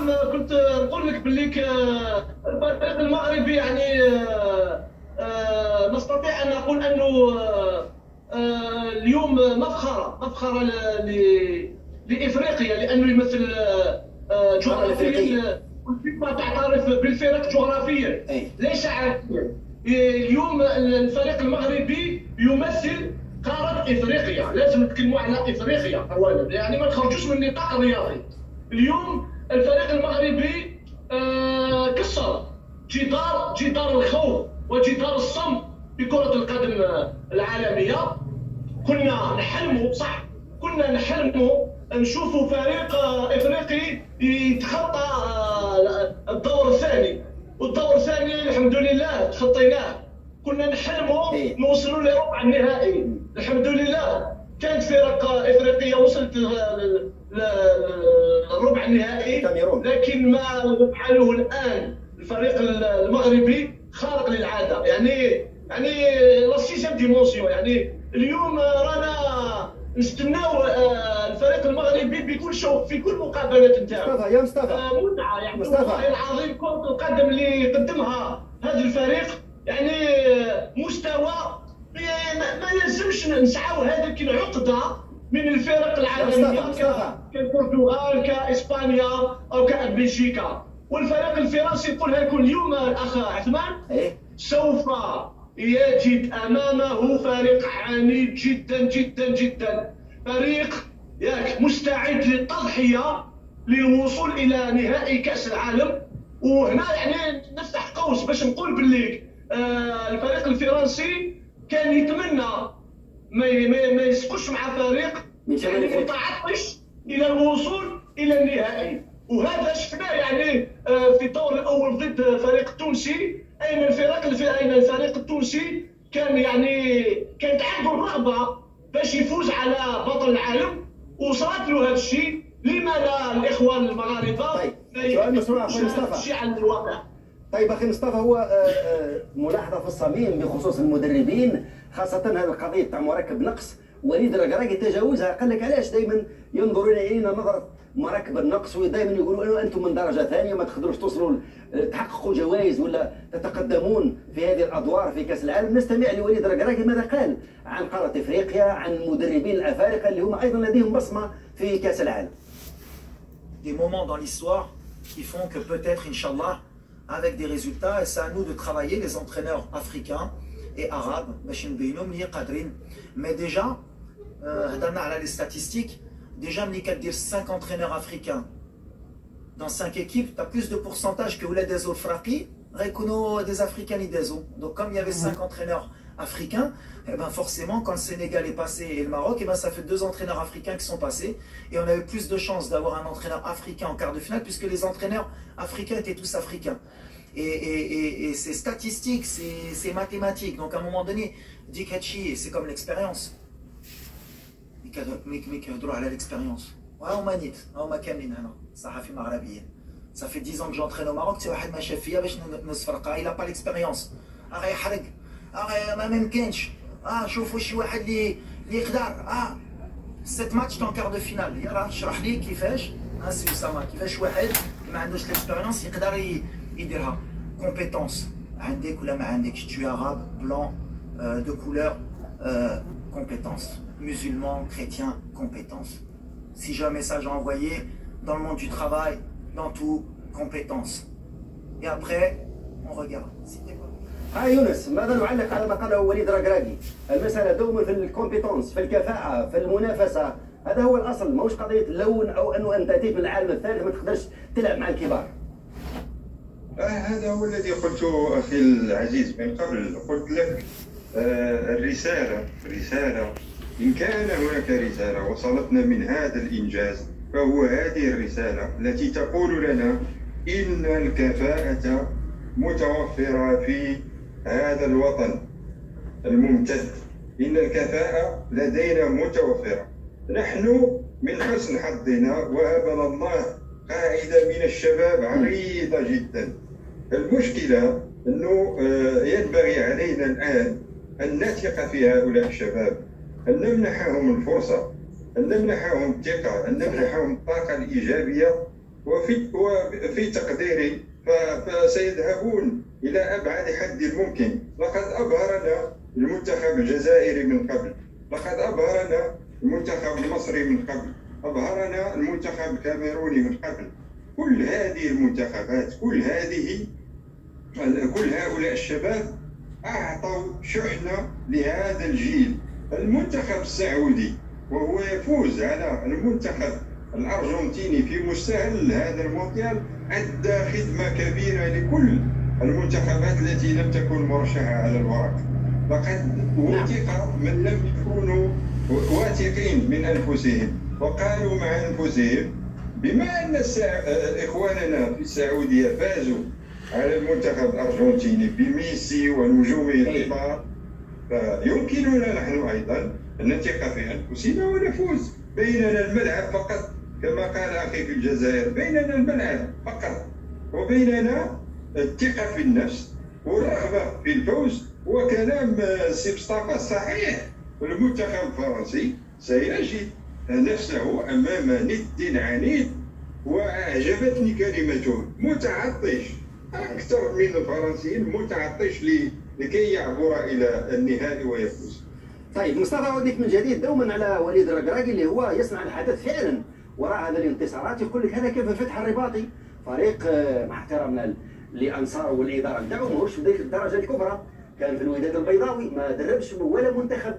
نعم كنت نقول لك باللي الفريق المغربي يعني نستطيع ان نقول انه اليوم مفخره لافريقيا، لانه يمثل جغرافيا، والفيفا تعترف بالفرق جغرافيا ليس عربيا. اليوم الفريق المغربي يمثل قاره افريقيا، لازم نتكلموا على افريقيا اولا، يعني ما نخرجوش من النطاق الرياضي. اليوم الفريق المغربي كسر جدار الخوف وجدار الصمت في كرة القدم العالمية. كنا نحلموا نشوفوا فريق افريقي يتخطى الدور الثاني، والدور الثاني الحمد لله تخطيناه. كنا نحلموا نوصلوا لربع النهائي، الحمد لله كانت فرق افريقيه وصلت للربع النهائي، لكن ما يفعله الان الفريق المغربي خارق للعاده. يعني لا سيزيام ديمونسيون. يعني اليوم رانا نستناو الفريق المغربي بكل شوق في كل مقابلات نتاعو. يا مصطفى متعه، يعني والله العظيم كرة القدم اللي قدمها هذا الفريق يعني مستوى ما يلزمش نسعاو هذيك العقده من الفرق العالميه كالبرتغال كاسبانيا او كبلجيكا. والفريق الفرنسي نقولها لكم اليوم الاخ عثمان سوف يجد امامه فريق عنيد جدا جدا جدا، فريق مستعد للتضحيه للوصول الى نهائي كاس العالم. وهنا يعني نفتح قوس باش نقول باللي الفريق الفرنسي كان يتمنى ما يسقطش مع فريق يعني متعطش الى الوصول الى النهائي. وهذا شفناه يعني في الدور الاول ضد فريق التونسي. اين الفريق التونسي كانت عنده الرغبه باش يفوز على بطل العالم، وصارت له هذا الشيء. لما لا الاخوان المغاربه؟ طيب سؤال مشروع اخوي مصطفى. على الواقع. طيب اخي مصطفى، هو ملاحظه في الصميم بخصوص المدربين، خاصه هذه القضيه تاع مركب نقص. وليد الركراكي تجاوزها، قال لك علاش دائما ينظرون الينا نظره مراكب النقص، ودائما يقولوا انتم من درجه ثانيه ما تقدروش توصلوا تحققوا جوائز ولا تتقدمون في هذه الادوار في كاس العالم. نستمع لوليد الركراكي ماذا قال عن قاره افريقيا، عن المدربين الافارقه اللي هم ايضا لديهم بصمه في كاس العالم. Des moments dans l'histoire qui font que peut-être, Inch'Allah, avec des résultats, et c'est à nous de travailler, les entraîneurs africains et arabes, mais déjà, les statistiques, déjà, 5 entraîneurs africains dans 5 équipes, tu as plus de pourcentage que des Fraki, des Africains et des autres. Donc, comme il y avait 5 entraîneurs africains, et ben forcément, quand le Sénégal est passé et le Maroc, et ben ça fait 2 entraîneurs africains qui sont passés. Et on avait plus de chances d'avoir un entraîneur africain en quart de finale, puisque les entraîneurs africains étaient tous africains. Et c'est statistique, c'est mathématique. Donc à un moment donné, Dikachi, c'est comme l'expérience. L'expérience. Ça fait 10 ans que j'entraîne au Maroc, il n'a pas l'expérience. ما ممكنش شوفوا شي واحد اللي يقدر 7 ماتش طون كار دو فينال. يلا اشرح لي كيفاش سي اسامه، كيفاش واحد ما عندوش ليكسبيريونس يقدر يديرها. كومبيتونس عندك ولا ما عندكش، tu es arabe, blanc, de couleur, compétence, musulman, chrétien, compétence. Si j'ai un message à envoyer dans le monde du travail, dans tout, compétence. Et après on regarde. يونس، ماذا نعلق على ما قاله وليد الركراكي؟ المسألة دوما في الكومبيتونس، في الكفاءة، في المنافسة. هذا هو الأصل، ماهوش قضية اللون أو أنه أنت أتيت من العالم الثالث ما تقدرش تلعب مع الكبار. هذا هو الذي قلته أخي العزيز من قبل. قلت لك الرسالة إن كان هناك رسالة وصلتنا من هذا الإنجاز، فهو هذه الرسالة التي تقول لنا إن الكفاءة متوفرة في هذا الوطن الممتد، إن الكفاءة لدينا متوفرة. نحن من حسن حظنا وهبنا الله قاعدة من الشباب عريضة جدا. المشكلة أنه ينبغي علينا الآن أن نثق في هؤلاء الشباب، أن نمنحهم الفرصة، أن نمنحهم الثقة، أن نمنحهم الطاقة الإيجابية وفي تقديري فسيذهبون إلى أبعد حد ممكن. لقد أبهرنا المنتخب الجزائري من قبل، لقد أبهرنا المنتخب المصري من قبل، أبهرنا المنتخب الكاميروني من قبل. كل هذه المنتخبات، كل هؤلاء الشباب أعطوا شحنة لهذا الجيل. المنتخب السعودي وهو يفوز على المنتخب الأرجنتيني في مستهل هذا المونديال أدى خدمة كبيرة لكل المنتخبات التي لم تكن مرشحة على الورق. لقد وثق من لم يكونوا واثقين من أنفسهم وقالوا مع أنفسهم بما أن إخواننا في السعودية فازوا على المنتخب الأرجنتيني بميسي ونجومه الكبار، فيمكننا نحن أيضا أن نثق في أنفسنا ونفوز. بيننا الملعب فقط، كما قال أخي في الجزائر، بيننا الملعب فقط، وبيننا الثقة في النفس والرغبة في الفوز. وكلام سي مصطفى صحيح، المنتخب الفرنسي سيجد نفسه أمام ند عنيد. وأعجبتني كلمته متعطش، أكثر من الفرنسيين متعطش لكي يعبر إلى النهائي ويفوز. طيب مصطفى، أوديك من جديد دوما على وليد الركراكي اللي هو يصنع الحدث فعلا وراء هذه الانتصارات. يقول لك هذا كيف فتح الرباطي، فريق مع احترامنا لانصاره والاداره نتاعو ماهوش في ذيك الدرجه الكبرى، كان في الوداد البيضاوي ما دربش ولا منتخب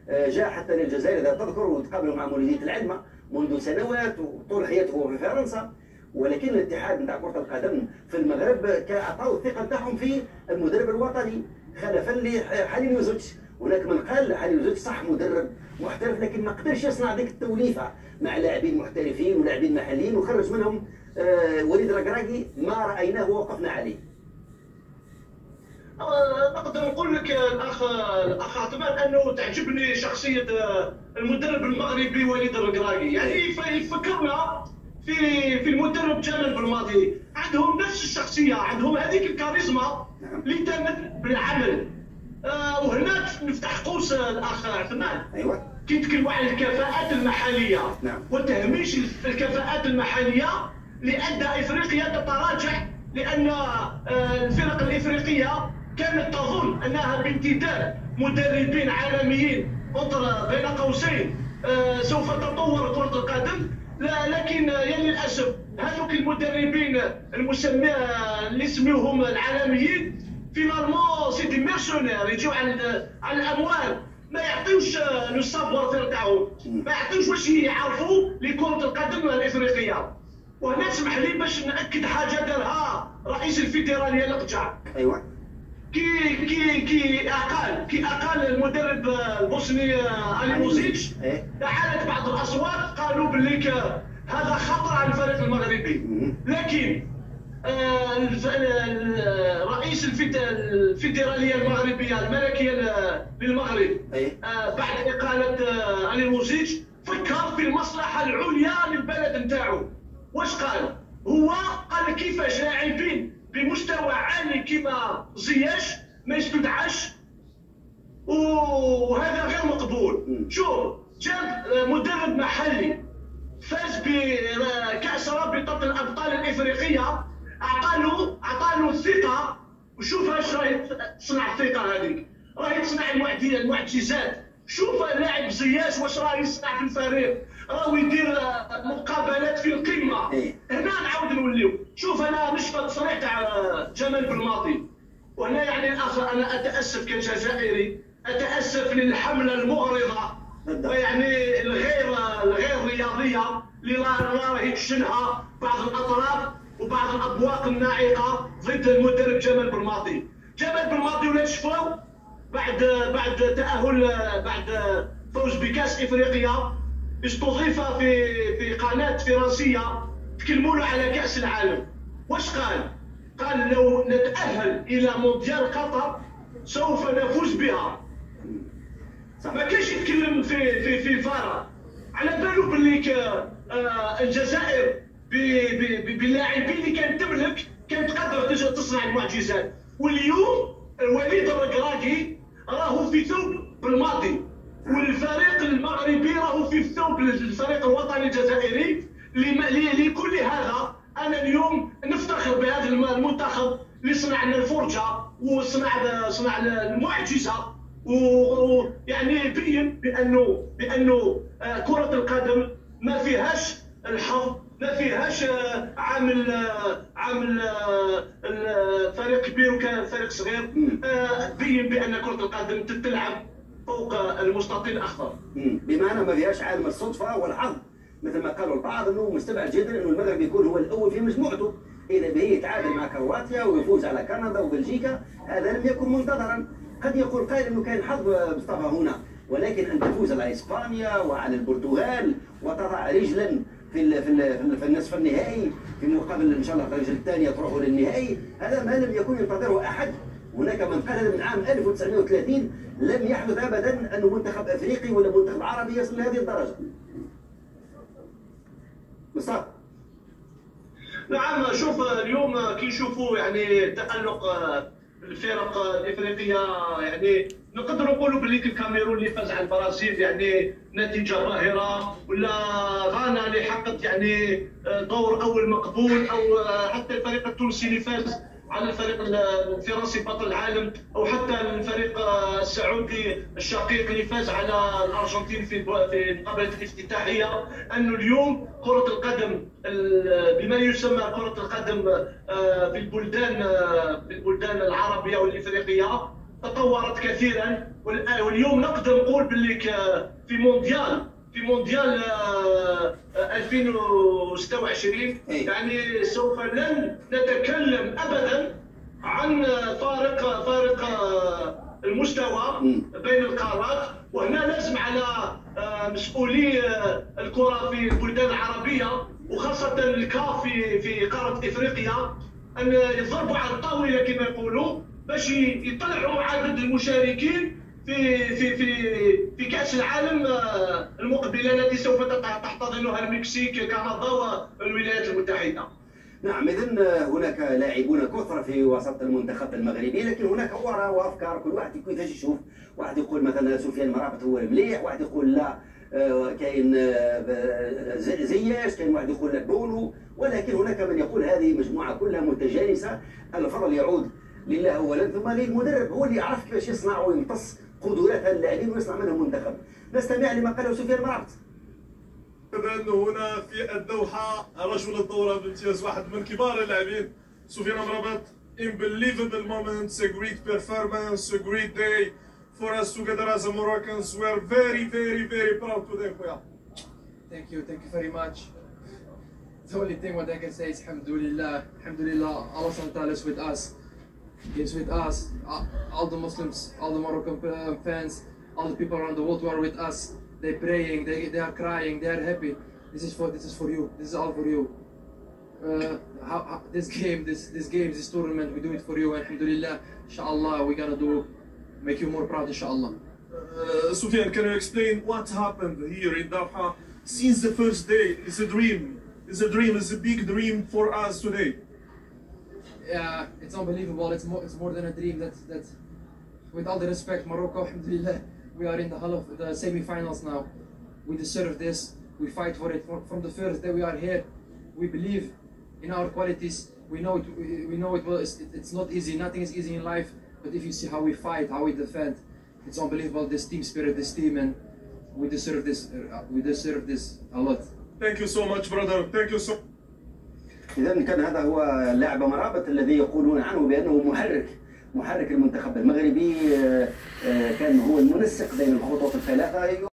جاء حتى للجزائر اذا تذكر وتقابلوا مع مولوديه العلمه منذ سنوات وطول حياته هو في فرنسا. ولكن الاتحاد نتاع كره القدم في المغرب اعطاو الثقه نتاعهم في المدرب الوطني خلفا لحليم يوزوتش. هناك من قال حليم يوزوتش صح مدرب محترف لكن ما قدرش يصنع ذيك التوليفه مع لاعبين محترفين ولاعبين محليين وخرج منهم وليد الركراكي ما رايناه ووقفنا عليه. نقدر نقول لك الاخ عثمان انه تعجبني شخصيه المدرب المغربي وليد الركراكي. يعني يفكرنا في المدرب جمال بالماضي، عندهم نفس الشخصيه، عندهم هذيك الكاريزما اللي تمت بالعمل. وهنا نفتح قوس الاخ عثمان. ايوه، كي نتكلموا على الكفاءات المحليه وتهميش الكفاءات المحليه لان افريقيا تتراجع، لان الفرق الافريقيه كانت تظن انها بامتداد مدربين عالميين بين قوسين سوف تطور كره القدم. لكن يا للاسف هذوك المدربين اللي يسميوهم العالميين فينالمون سي دي ميرسونير، يجيو على الاموال، ما يعطيوش لو سافوار فير تاعهم، ما يعطيوش واش يعرفوا لكرة القدم الافريقيه. وهنا اسمح لي باش ناكد حاجه دارها رئيس الفيدراليه القجع. ايوه، كي اقال المدرب البوسني علي موزيتش، تعالت بعض الاصوات قالوا باللي هذا خطر على الفريق المغربي. لكن رئيس الفيدراليه المغربيه الملكيه للمغرب بعد اقاله علي موزيتش فكر في المصلحه العليا للبلد نتاعو. واش قال؟ هو قال كيفاش لاعبين بمستوى عالي كما زياش ما يستدعاش، وهذا غير مقبول. شوف، جاب مدرب محلي فاز بكأس رابطة الأبطال الإفريقية، أعطاله الثقة. وشوف اش راهي تصنع الثقة هذيك، راهي تصنع المعجزات. شوف اللاعب زياش واش راهي يصنع في الفريق، راهو يدير مقابلات في القمة. هنا نعاود نوليو، شوف أنا نشفى التصريح تاع جمال بالماضي، وهنا يعني الأخ أنا أتأسف كجزائري، أتأسف للحملة المغرضة ويعني الغير رياضية اللي راهي تشنها بعض الأطراف وبعض الأبواق الناعقة ضد المدرب جمال بالماضي. جمال بالماضي ولا تشفاو بعد تأهل، بعد فوز بكأس إفريقيا، استضيف في قناة فرنسية تكلموا له على كأس العالم. واش قال؟ قال لو نتأهل إلى مونديال قطر سوف نفوز بها. ما كاينش يتكلم في فارغ. على بالو باللي الجزائر باللاعبين اللي كانت تملك كانت قادرة تصنع المعجزات. واليوم وليد الركراكي راهو في ثوب بالماضي، والفريق المغربي راهو في ثوب الفريق الوطني الجزائري. لكل هذا انا اليوم نفتخر بهذا المنتخب اللي صنع لنا الفرجه صنع المعجزه، ويعني بين بانه كره القدم ما فيهاش الحظ، ما فيهاش عامل فريق كبير وفريق صغير. بين بان كره القدم تلعب فوق المستطيل الاخضر، بمعنى ما فيهاش عالم الصدفه والحظ مثل ما قالوا البعض، انه مستبعد جدا انه المغرب يكون هو الاول في مجموعته. اذا به يتعادل مع كرواتيا ويفوز على كندا وبلجيكا هذا لم يكن منتظرا. قد يقول قائل انه كان حظ مصطفى هنا، ولكن ان تفوز على اسبانيا وعلى البرتغال وتضع رجلا في النصف النهائي في مقابل ان شاء الله الرجل الثانيه تروح للنهائي، هذا ما لم يكن ينتظره احد. هناك من قال من عام 1930 لم يحدث ابدا انه منتخب افريقي ولا منتخب عربي يصل لهذه الدرجه. مصطفى. نعم، شوف اليوم كي نشوفوا يعني تألق الفرق الافريقيه، يعني نقدروا نقولوا باللي الكاميرون اللي فاز على البرازيل يعني نتيجه باهره، ولا غانا اللي حققت يعني دور اول مقبول، او حتى الفريق التونسي اللي فاز على الفريق الفرنسي بطل العالم، او حتى الفريق السعودي الشقيق اللي فاز على الارجنتين في المقابله الافتتاحيه. انه اليوم كره القدم بما يسمى كره القدم في البلدان العربيه والافريقيه تطورت كثيرا، واليوم نقدر نقول باللي في مونديال 2026 يعني سوف لن نتكلم ابدا عن فارق المستوى بين القارات. وهنا لازم على مسؤولي الكره في البلدان العربيه وخاصه الكاف في قاره افريقيا ان يضربوا على الطاوله كما يقولوا، باش يطلعوا عدد المشاركين في كأس العالم المقبلة التي سوف تحتضنها المكسيك، كندا والولايات المتحدة. نعم، إذن هناك لاعبون كثر في وسط المنتخب المغربي، لكن هناك آراء وأفكار كل واحد كيفاش يشوف. واحد يقول مثلا سفيان مرابط هو المليح، واحد يقول لا كاين زياش، كاين واحد يقول لا بونو، ولكن هناك من يقول هذه مجموعة كلها متجانسة. الفضل يعود لله اولا، ثم للمدرب، هو اللي يعرف كيفاش يصنع ويمتص قدرات اللاعبين ويصنع منهم منتخب. نستمع لما قاله سفيان مرابط. أنه هنا في الدوحة رجل الدورة بامتياز، واحد من كبار اللاعبين سفيان مرابط. Unbelievable moments, a great performance, a great day for us together as Moroccans. We are very, very, very proud today. Thank you very much. The only thing what I can say is Alhamdulillah, Allah subhanahu wa ta'ala is with us. He is with us, all the Muslims, all the Moroccan fans, all the people around the world who are with us. They're praying, they are crying, they are happy. This is for you. This is all for you. This tournament, we do it for you. Alhamdulillah, inshallah, we're gonna make you more proud, inshallah. Sufyan, can you explain what happened here in Doha since the first day? It's a dream. It's a big dream for us today. Yeah, it's unbelievable. It's more than a dream. That with all the respect, Morocco, alhamdulillah, we are in the hull of the semi-finals now. We deserve this. We fight for it from the first day we are here. We believe in our qualities. We know it's not easy. Nothing is easy in life. But if you see how we fight, how we defend, it's unbelievable. This team spirit, this team, and we deserve this. We deserve this a lot. Thank you so much, brother. Thank you so. إذا كان هذا هو اللاعب مرابط الذي يقولون عنه بأنه محرك المنتخب المغربي، كان هو المنسق بين الخطوط الثلاثة.